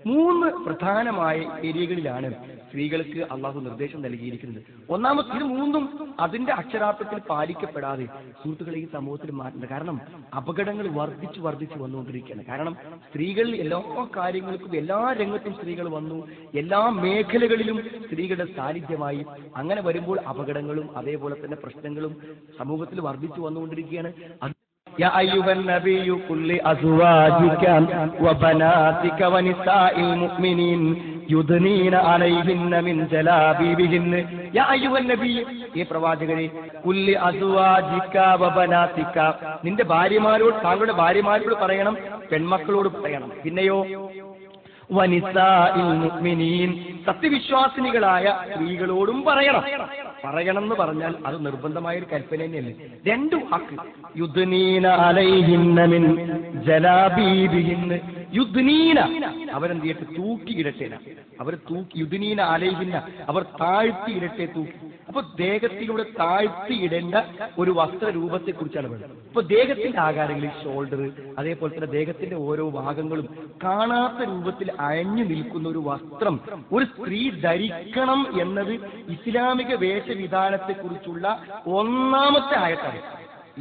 മൂന്ന് പ്രധാനമായ ഏരിയകളിലാണ് സ്ത്രീകൾക്ക് അള്ളാഹു നിർദ്ദേശം നൽകിയിരിക്കുന്നത്. ഒന്നാമത് ഇത് മൂന്നും അതിന്റെ അക്ഷരാർത്ഥത്തിൽ പാലിക്കപ്പെടാതെ സുഹൃത്തുക്കളെ ഈ സമൂഹത്തിൽ മാറ്റുന്നത്. കാരണം അപകടങ്ങൾ വർദ്ധിച്ചു വന്നുകൊണ്ടിരിക്കുകയാണ്. കാരണം സ്ത്രീകൾ എല്ലാ കാര്യങ്ങൾക്കും എല്ലാ രംഗത്തും സ്ത്രീകൾ വന്നു, എല്ലാ മേഖലകളിലും സ്ത്രീകളുടെ സാന്നിധ്യമായി. അങ്ങനെ വരുമ്പോൾ അപകടങ്ങളും അതേപോലെ തന്നെ പ്രശ്നങ്ങളും സമൂഹത്തിൽ വർദ്ധിച്ചു വന്നുകൊണ്ടിരിക്കുകയാണ്. يا أيها النبي قل لأزواجك وبناتك ونساء المؤمنين يدنين عليهن من جلابيبهن يا أيها النبي ഈ പ്രവാചകരെ قل لأزواجك وبناتك നിന്റെ ഭാര്യമാരോട്, താങ്കളുടെ ഭാര്യമാരോട് പറയണം, പെൺമക്കളോട് പറയണം. പിന്നെയോ വനിസാഇൽ മുഅ്മിനീൻ സത്യവിശ്വാസിനികളായ സ്ത്രീകളോടും പറയണം. പറയണമെന്ന് പറഞ്ഞാൽ അത് നിർബന്ധമായ ഒരു കൽപ്പന തന്നെയല്ലേ. രണ്ടു വാക്ക് യുദ്നീന അലൈഹിന്ന മിൻ ജലാബീബിഹിന്ന. യുദ്നീന അവരെന്ത് ചെയ്യട്ടെ, തൂക്കിയിടട്ടെ. അവർ യുദ്നീന അലൈഹിന്ന അവർ താഴ്ത്തിയിടട്ടെ, തൂക്കി. അപ്പൊ ദേഹത്തിലൂടെ താഴ്ത്തിയിടേണ്ട ഒരു വസ്ത്ര രൂപത്തെ കുറിച്ചാണ് പറയുന്നത്. ഇപ്പൊ ദേഹത്തിന്റെ ആകാരങ്ങളിൽ ഷോൾഡർ, അതേപോലെ തന്നെ ദേഹത്തിന്റെ ഓരോ ഭാഗങ്ങളും കാണാത്ത രൂപത്തിൽ അയഞ്ഞു നിൽക്കുന്ന ഒരു വസ്ത്രം ഒരു സ്ത്രീ ധരിക്കണം എന്നത് ഇസ്ലാമിക വേഷവിധാനത്തെ കുറിച്ചുള്ള ഒന്നാമത്തെ ആയത്താണ്.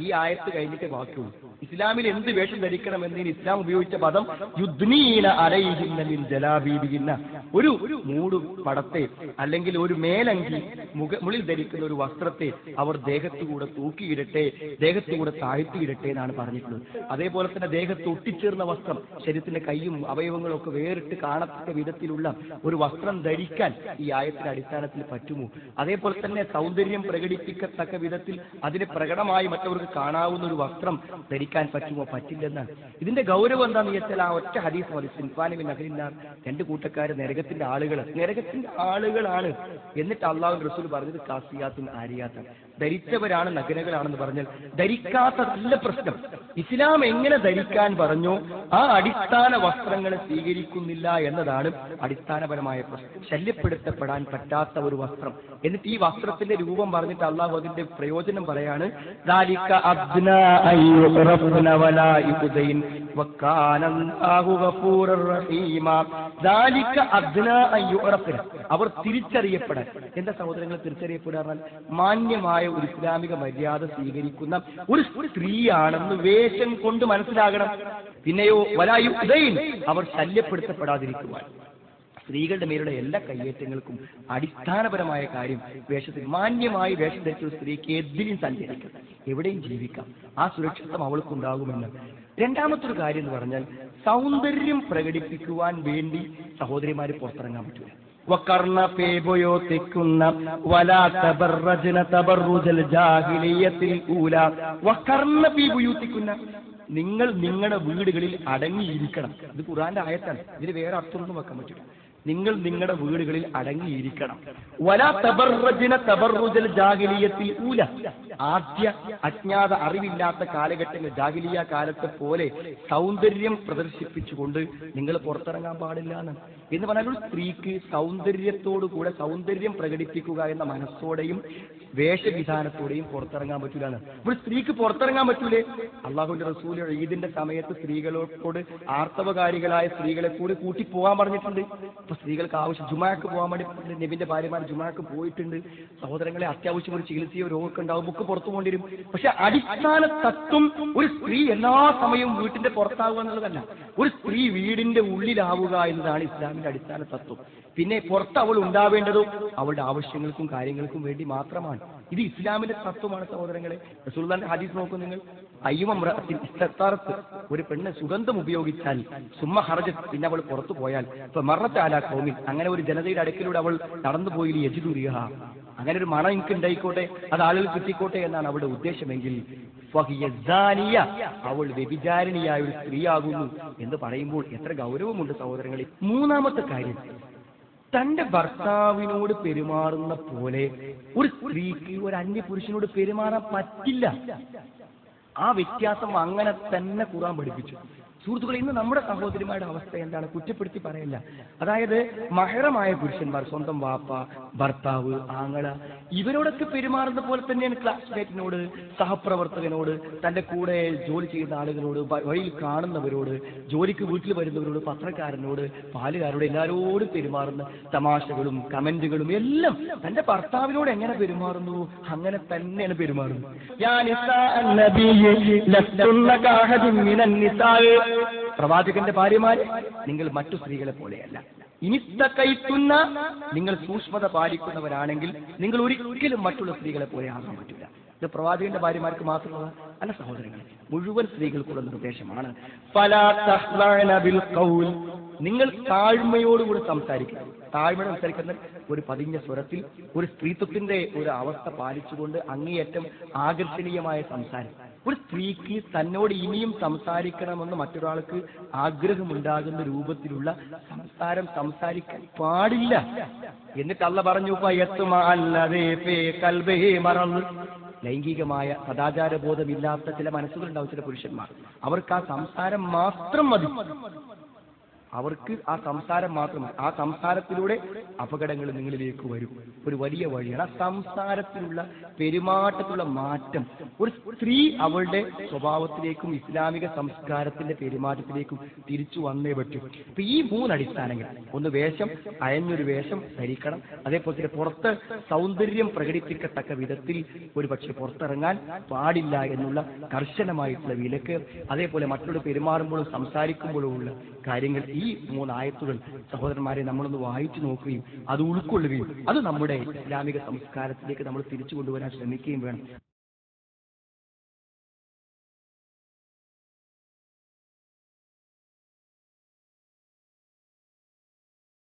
ഈ ആയത്ത് കഴിഞ്ഞിട്ട് ബാക്കിയുള്ളൂ. ഇസ്ലാമിൽ എന്ത് വേഷം ധരിക്കണം എന്നതിന് ഇസ്ലാം ഉപയോഗിച്ച പദം യുദ്നീന അലൈഹിന്ന മിൻ ജലാബീബിഹിന്ന. ഒരു മൂടു പടത്തെ അല്ലെങ്കിൽ ഒരു മേലങ്കി മുകളിൽ ധരിക്കുന്ന ഒരു വസ്ത്രത്തെ അവർ ദേഹത്തുകൂടെ തൂക്കിയിടട്ടെ, ദേഹത്തുകൂടെ താഴ്ത്തിയിടട്ടെ എന്നാണ് പറഞ്ഞിട്ടുള്ളത്. അതേപോലെ തന്നെ ദേഹത്ത് ഒട്ടിച്ചേർന്ന വസ്ത്രം, ശരീരത്തിന്റെ കൈയും അവയവങ്ങളും ഒക്കെ വേറിട്ട് കാണത്തക്ക വിധത്തിലുള്ള ഒരു വസ്ത്രം ധരിക്കാൻ ഈ ആയത്തിന്റെ അടിസ്ഥാനത്തിൽ പറ്റുമോ? അതേപോലെ തന്നെ സൗന്ദര്യം പ്രകടിപ്പിക്കത്തക്ക വിധത്തിൽ അതിന് പ്രകടമായി മറ്റവർക്ക് കാണാവുന്ന ഒരു വസ്ത്രം ധരിക്കാൻ പറ്റുമോ? പറ്റില്ലെന്നാണ്. ഇതിന്റെ ഗൗരവം എന്താണെന്ന് വെച്ചാൽ ആ ഒറ്റ ഹദീസ് മതി. സിൻഫാനി ബിൻ അഹ്ലിന്നാർ, രണ്ട് കൂട്ടക്കാര് നരകത്തിന്റെ ആളുകളാണ്. എന്നിട്ട് അള്ളാഹു റസൂൽ പറഞ്ഞത് കാസിയാത്തും ആരിയാത്താണ്, ധരിച്ചവരാണ്, നഗ്നകളാണെന്ന് പറഞ്ഞാൽ ധരിക്കാത്തതല്ല പ്രശ്നം. ഇസ്ലാം എങ്ങനെ ധരിക്കാൻ പറഞ്ഞോ ആ അടിസ്ഥാന വസ്ത്രങ്ങളെ സ്വീകരിക്കുന്നില്ല എന്നതാണ് അടിസ്ഥാനപരമായ പ്രശ്നം. ശല്യപ്പെടുത്തപ്പെടാൻ പറ്റാത്ത ഒരു വസ്ത്രം. എന്നിട്ട് ഈ വസ്ത്രത്തിന്റെ രൂപം പറഞ്ഞിട്ട് അള്ളാഹു അതിന്റെ പ്രയോജനം പറയാണ്, അവർ തിരിച്ചറിയപ്പെടാൻ. എന്താ സഹോദരങ്ങൾ തിരിച്ചറിയപ്പെടാൻ? മാന്യമായ ഒരു ഇസ്ലാമിക മര്യാദ സ്വീകരിക്കുന്ന ഒരു സ്ത്രീയാണെന്ന് വേഷം കൊണ്ട് മനസ്സിലാകണം. പിന്നെയോ വലായുദൈൻ അവർ ശല്യപ്പെടുത്തപ്പെടാതിരിക്കുവാൻ. സ്ത്രീകളുടെ മേലുള്ള എല്ലാ കയ്യേറ്റങ്ങൾക്കും അടിസ്ഥാനപരമായ കാര്യം വേഷത്തിൽ മാന്യമായി വേഷം ധരിച്ച ഒരു സ്ത്രീക്ക് എതിരും സഞ്ചരിക്കാം, എവിടെയും ജീവിക്കാം, ആ സുരക്ഷിതം അവൾക്കുണ്ടാകുമെന്ന്. രണ്ടാമത്തെ ഒരു കാര്യം എന്ന് പറഞ്ഞാൽ സൗന്ദര്യം പ്രകടിപ്പിക്കുവാൻ വേണ്ടി സഹോദരിമാര് പുറത്തിറങ്ങാൻ പറ്റില്ല. വഖർന ഫീ ബുയൂതികുന്ന വലാ തബറജ്ന തബറുജൽ ജാഹിലിയ്യത്തിൽ ഊലാ. വഖർന ഫീ ബുയൂതികുന്ന, നിങ്ങൾ നിങ്ങളുടെ വീടുകളിൽ അടങ്ങിയിരിക്കണം. ഇത് ഖുർആന്റെ ആയത്താണ്, ഇതിന് വേറെ അർത്ഥമൊന്നും വെക്കാൻ പറ്റില്ല. നിങ്ങൾ നിങ്ങളുടെ വീടുകളിൽ അടങ്ങിയിരിക്കണം. വലാ തബറജ്ന തബറുജൽ ജാഹിലിയ്യത്തിൽ ഊല. ആദ്യ അജ്ഞാത അറിവില്ലാത്ത കാലഘട്ടങ്ങൾ ജാഹിലിയ കാലത്തെ പോലെ സൗന്ദര്യം പ്രദർശിപ്പിച്ചുകൊണ്ട് നിങ്ങൾ പുറത്തിറങ്ങാൻ പാടില്ല എന്ന് പറഞ്ഞാൽ ഒരു സ്ത്രീക്ക് സൗന്ദര്യത്തോടുകൂടെ സൗന്ദര്യം പ്രകടിപ്പിക്കുക എന്ന മനസ്സോടെയും വേഷവിധാനത്തോടെയും പുറത്തിറങ്ങാൻ പറ്റൂലാണ്. ഒരു സ്ത്രീക്ക് പുറത്തിറങ്ങാൻ പറ്റൂലേ? അള്ളാഹുവിന്റെ റസൂൽ ഈദിന്റെ സമയത്ത് സ്ത്രീകളോട് ആർത്തവകാരികളായ സ്ത്രീകളെ കൂടി കൂട്ടി പോകാൻ പറഞ്ഞിട്ടുണ്ട്. ഇപ്പൊ സ്ത്രീകൾക്ക് ആവശ്യം ജുമാക്ക് പോകാൻ വേണ്ടി നബിന്റെ ഭാര്യമാർ ജുമാക്ക് പോയിട്ടുണ്ട്. സഹോദരങ്ങളെ, അത്യാവശ്യം ഒരു ചികിത്സയോ രോഗമൊക്കെ ഉണ്ടാവുമ്പോൾ പുറത്തു പോകേണ്ടി വരും. പക്ഷെ അടിസ്ഥാന തത്വം ഒരു സ്ത്രീ എല്ലാ സമയവും വീട്ടിന്റെ പുറത്താവുക എന്നുള്ളതല്ല, ഒരു സ്ത്രീ വീടിന്റെ ഉള്ളിലാവുക എന്നതാണ് ഇസ്ലാമിന്റെ അടിസ്ഥാന തത്വം. പിന്നെ പുറത്ത് അവൾ ഉണ്ടാവേണ്ടതോ അവളുടെ ആവശ്യങ്ങൾക്കും കാര്യങ്ങൾക്കും വേണ്ടി മാത്രമാണ്. ഇത് ഇസ്ലാമിന്റെ തത്വമാണ് സഹോദരങ്ങളെ. റസൂലുള്ളാഹിന്റെ ഹദീസ് നോക്കൂ നിങ്ങൾ. അയ്യുമംറഅത്തിൻ ഇസ്തത്താറത്ത്, ഒരു പെണ്ണ് സുഗന്ധം ഉപയോഗിച്ചാൽ സുമ്മ ഹറജത്ത്, പിന്നെ അവൾ പുറത്തു പോയാൽ മറത്ത് അലാ ഖൗമിൻ, അങ്ങനെ ഒരു ജനതയുടെ അടുക്കിലൂടെ അവൾ നടന്നു പോയി യജിദു റിഹ, അങ്ങനെ ഒരു മണം എനിക്ക് ഉണ്ടായിക്കോട്ടെ, അത് ആളുകൾ കിട്ടിക്കോട്ടെ എന്നാണ് അവളുടെ ഉദ്ദേശമെങ്കിൽ ഫഹിയ സാനിയ, അവൾ വ്യഭിചാരിണിയായ ഒരു സ്ത്രീയാകുന്നു എന്ന് പറയുമ്പോൾ എത്ര ഗൗരവമുണ്ട് സഹോദരങ്ങളെ. മൂന്നാമത്തെ കാര്യം, തന്റെ ഭർത്താവിനോട് പെരുമാറുന്ന പോലെ ഒരു സ്ത്രീക്ക് ഒരു അന്യപുരുഷനോട് പെരുമാറാൻ പറ്റില്ല. ആ വ്യത്യാസം അങ്ങനെ തന്നെ ഖുർആൻ പഠിപ്പിച്ചു. സുഹൃത്തുക്കളെ, ഇന്ന് നമ്മുടെ സഹോദരിമാരുടെ അവസ്ഥ എന്താണ്? കുറ്റപ്പെടുത്തി പറയല്ല. അതായത് മഹറമായ പുരുഷന്മാർ, സ്വന്തം വാപ്പ, ഭർത്താവ്, ആങ്ങള, ഇവരോടൊക്കെ പെരുമാറുന്ന പോലെ തന്നെയാണ് ക്ലാസ്മേറ്റിനോട്, സഹപ്രവർത്തകനോട്, തന്റെ കൂടെ ജോലി ചെയ്യുന്ന ആളുകളോട്, വഴിയിൽ കാണുന്നവരോട്, ജോലിക്ക് വീട്ടിൽ വരുന്നവരോട്, പത്രക്കാരനോട്, പാലുകാരോട്, എല്ലാവരോടും പെരുമാറുന്ന തമാശകളും കമന്റുകളും എല്ലാം തന്റെ ഭർത്താവിനോട് എങ്ങനെ പെരുമാറുന്നു അങ്ങനെ തന്നെയാണ് പെരുമാറുന്നത്. പ്രവാചകന്റെ ഭാര്യമാരെ, നിങ്ങൾ മറ്റു സ്ത്രീകളെ പോലെയല്ല. ഇനിത്തക്കൈത്തുന്ന, നിങ്ങൾ സൂക്ഷ്മത പാലിക്കുന്നവരാണെങ്കിൽ നിങ്ങൾ ഒരിക്കലും മറ്റുള്ള സ്ത്രീകളെ പോലെ ആകാൻ പറ്റില്ല. ഇത് പ്രവാചകന്റെ ഭാര്യമാർക്ക് മാത്രമല്ല, അല്ല സഹോദരങ്ങളെ, മുഴുവൻ സ്ത്രീകൾക്കുള്ള നിർദ്ദേശമാണ്. ഫലാ തഖ്ലഅന ബിൽ ഖൗൽ, നിങ്ങൾ താഴ്മയോടുകൂടി സംസാരിക്കണം. താഴ്മയോട് സംസാരിക്കുന്ന ഒരു പതിഞ്ഞ സ്വരത്തിൽ, ഒരു സ്ത്രീത്വത്തിന്റെ ഒരു അവസ്ഥ പാലിച്ചുകൊണ്ട് അങ്ങേയറ്റം ആകർഷണീയമായ സംസാരം. ഒരു സ്ത്രീക്ക് തന്നോട് ഇനിയും സംസാരിക്കണമെന്ന് മറ്റൊരാൾക്ക് ആഗ്രഹമുണ്ടാകുന്ന രൂപത്തിലുള്ള സംസാരം സംസാരിക്കാൻ പാടില്ല. എന്നിട്ട് അല്ലാഹ് പറഞ്ഞു, ലൈംഗികമായ സദാചാരബോധമില്ലാത്ത ചില മനസ്സുകളുണ്ടാവും, ചില പുരുഷന്മാർ. അവർക്ക് ആ സംസാരം മാത്രം മതി. അവർക്ക് ആ സംസാരം മാത്രമേ, ആ സംസാരത്തിലൂടെ അപകടങ്ങൾ നിങ്ങളിലേക്ക് വരും. ഒരു വലിയ വഴിയാണ് ആ സംസാരത്തിലുള്ള, പെരുമാറ്റത്തിലുള്ള മാറ്റം. ഒരു സ്ത്രീ അവളുടെ സ്വഭാവത്തിലേക്കും ഇസ്ലാമിക സംസ്കാരത്തിന്റെ പെരുമാറ്റത്തിലേക്കും തിരിച്ചു വന്നേ പറ്റും. ഇപ്പൊ ഈ 3 അടിസ്ഥാനങ്ങൾ, ഒന്ന് വേഷം, അയഞ്ഞൊരു വേഷം ധരിക്കണം. അതേപോലെ തന്നെ പുറത്ത് സൗന്ദര്യം പ്രകടിപ്പിക്കത്തക്ക വിധത്തിൽ ഒരു പക്ഷെ പുറത്തിറങ്ങാൻ പാടില്ല എന്നുള്ള കർശനമായിട്ടുള്ള വിലക്ക്, അതേപോലെ മറ്റുള്ള പെരുമാറുമ്പോഴും സംസാരിക്കുമ്പോഴും ഉള്ള കാര്യങ്ങൾ, ഈ 3 ആയത്തുകൾ സഹോദരന്മാരെ നമ്മളൊന്ന് വായിച്ചു നോക്കുകയും അത് ഉൾക്കൊള്ളുകയും അത് നമ്മുടെ ഇസ്ലാമിക സംസ്കാരത്തിലേക്ക് നമ്മൾ തിരിച്ചു കൊണ്ടുവരാൻ ശ്രമിക്കുകയും വേണം.